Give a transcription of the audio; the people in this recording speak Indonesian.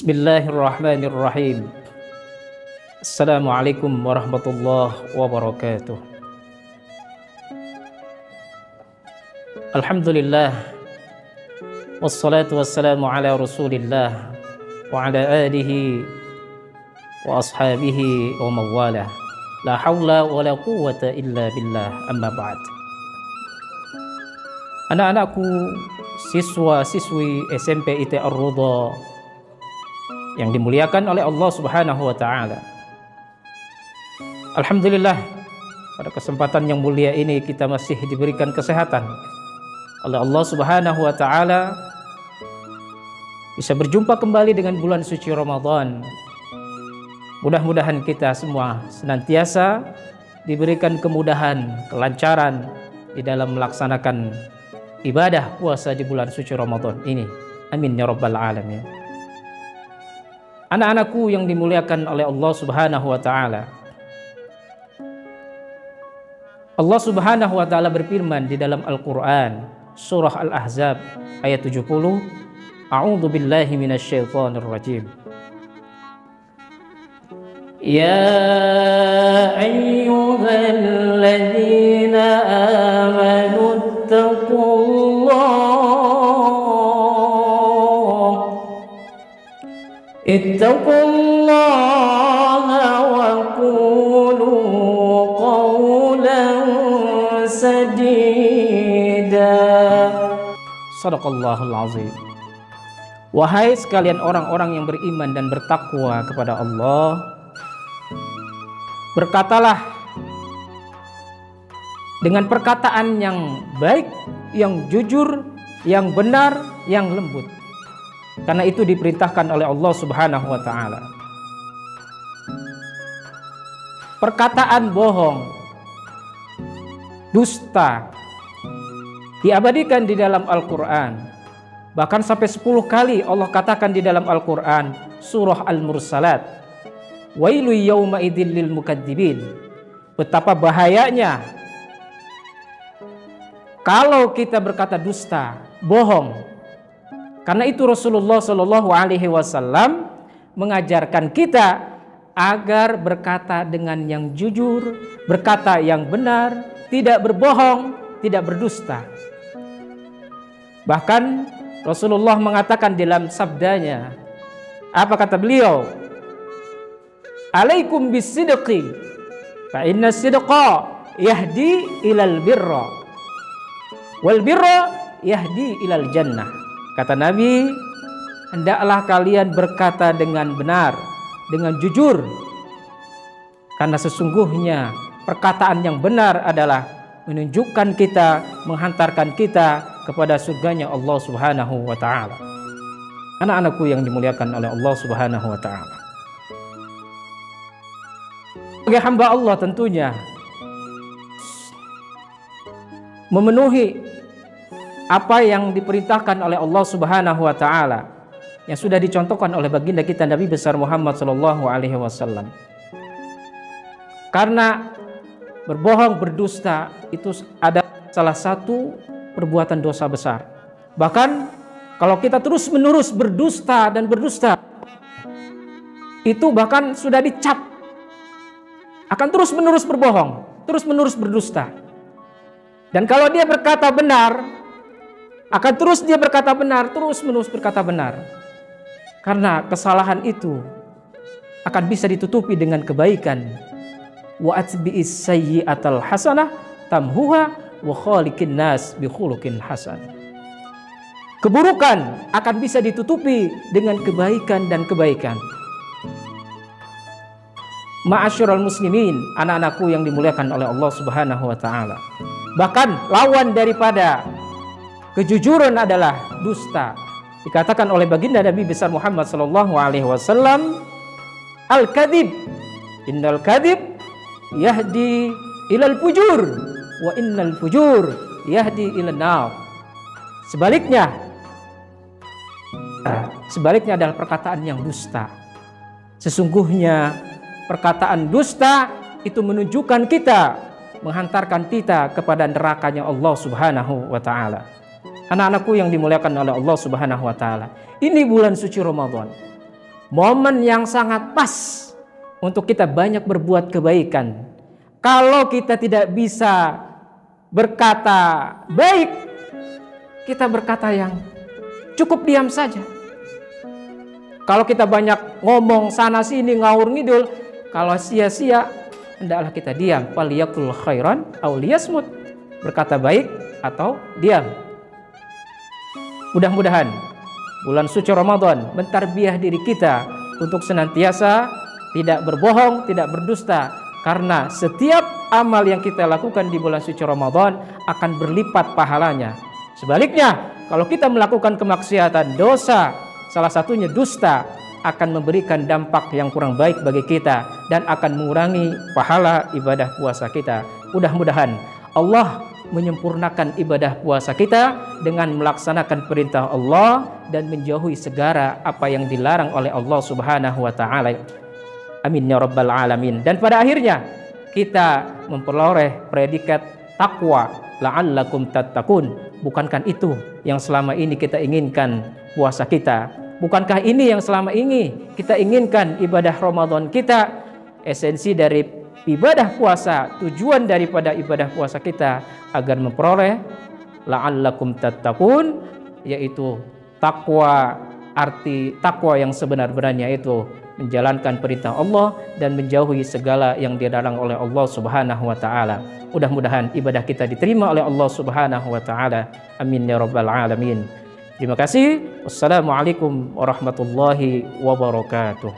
Bismillahirrahmanirrahim. Assalamualaikum warahmatullahi wabarakatuh. Alhamdulillah, wassalatu wassalamu ala rasulillah wa ala alihi wa ashabihi wa mawalah. La hawla wa la quwwata illa billah, amma ba'd. Anak-anakku, siswa-siswi SMP IT Ar-Ridha yang dimuliakan oleh Allah Subhanahu wa taala. Alhamdulillah, pada kesempatan yang mulia ini kita masih diberikan kesehatan oleh Allah Subhanahu wa taala, bisa berjumpa kembali dengan bulan suci Ramadan. Mudah-mudahan kita semua senantiasa diberikan kemudahan, kelancaran di dalam melaksanakan ibadah puasa di bulan suci Ramadan ini. Amin ya rabbal alamin. Anak-anakku yang dimuliakan oleh Allah Subhanahu wa taala. Allah Subhanahu wa taala berfirman di dalam Al-Qur'an, surah Al-Ahzab ayat 70, A'udzu billahi minasyaitonir rajim. Ya ayyuhalladzina amanu ittaqullaha wa qulu qawlan sadida. Shadaqallahul azim. Wahai sekalian orang-orang yang beriman dan bertakwa kepada Allah, berkatalah dengan perkataan yang baik, yang jujur, yang benar, yang lembut. Karena itu diperintahkan oleh Allah Subhanahu wa taala. Perkataan bohong, dusta diabadikan di dalam Al-Qur'an. Bahkan sampai 10 kali Allah katakan di dalam Al-Qur'an, surah Al-Mursalat, wailu yawma idzil lil mukadzibin. Betapa bahayanya kalau kita berkata dusta, bohong. Karena itu Rasulullah Shallallahu Alaihi Wasallam mengajarkan kita agar berkata dengan yang jujur, berkata yang benar, tidak berbohong, tidak berdusta. Bahkan Rasulullah mengatakan dalam sabdanya, apa kata beliau? Alaikum bisidqi, fa inna sidqa yahdi ilal birra, wal birra yahdi ilal jannah. Kata Nabi, hendaklah kalian berkata dengan benar, dengan jujur. Karena sesungguhnya perkataan yang benar adalah menunjukkan kita, menghantarkan kita kepada surganya Allah Subhanahu wa ta'ala. Anak-anakku yang dimuliakan oleh Allah Subhanahu wa ta'ala. Sebagai hamba Allah tentunya memenuhi apa yang diperintahkan oleh Allah Subhanahu wa taala yang sudah dicontohkan oleh baginda kita Nabi besar Muhammad sallallahu alaihi wasallam. Karena berbohong, berdusta itu ada salah satu perbuatan dosa besar. Bahkan kalau kita terus-menerus berdusta dan berdusta, itu bahkan sudah dicap akan terus-menerus berbohong, terus-menerus berdusta. Dan kalau dia berkata benar, akan terus dia berkata benar, terus-menerus berkata benar. Karena kesalahan itu akan bisa ditutupi dengan kebaikan. Wa atbi'is sayyi'atal hasanah tamhuha wa khaliqin nas bi khuluqin hasan. Keburukan akan bisa ditutupi dengan kebaikan dan kebaikan. Ma'asyiral muslimin, anak-anakku yang dimuliakan oleh Allah Subhanahu wa taala. Bahkan lawan daripada kejujuran adalah dusta. Dikatakan oleh baginda Nabi besar Muhammad sallallahu alaihi wasallam, al-kadzib, innal kadzib yahdi ilal fujur wa innal fujur yahdi ilan nar. Sebaliknya adalah perkataan yang dusta. Sesungguhnya perkataan dusta itu menunjukkan kita, menghantarkan kita kepada nerakanya Allah Subhanahu wa taala. Anak-anakku yang dimuliakan oleh Allah Subhanahu wa taala. Ini bulan suci Ramadan. momen yang sangat pas untuk kita banyak berbuat kebaikan. Kalau kita tidak bisa berkata baik, kita berkata yang cukup diam saja. Kalau kita banyak ngomong sana sini ngawur ngidul, kalau sia-sia, hendaklah kita diam. Faliyakul khairan aw liyasmut. Berkata baik atau diam. Mudah-mudahan bulan suci Ramadan mentarbiah diri kita untuk senantiasa tidak berbohong, tidak berdusta, karena setiap amal yang kita lakukan di bulan suci Ramadan akan berlipat pahalanya. Sebaliknya, kalau kita melakukan kemaksiatan, dosa, salah satunya dusta, akan memberikan dampak yang kurang baik bagi kita dan akan mengurangi pahala ibadah puasa kita. Mudah-mudahan Allah menyempurnakan ibadah puasa kita dengan melaksanakan perintah Allah dan menjauhi segala apa yang dilarang oleh Allah Subhanahu wa taala. Amin ya rabbal alamin. Dan pada akhirnya kita memperoleh predikat takwa, la'allakum tattaqun. Bukankah itu yang selama ini kita inginkan puasa kita? Bukankah ini yang selama ini kita inginkan ibadah Ramadan kita? Esensi dari ibadah puasa, tujuan daripada ibadah puasa kita agar memperoleh la'allakum tattaqun, yaitu takwa. Arti takwa yang sebenar-benarnya itu menjalankan perintah Allah dan menjauhi segala yang dilarang oleh Allah Subhanahu wa taala. Mudah-mudahan ibadah kita diterima oleh Allah Subhanahu wa taala. Amin ya rabbal alamin. Terima kasih. Wassalamualaikum warahmatullahi wabarakatuh.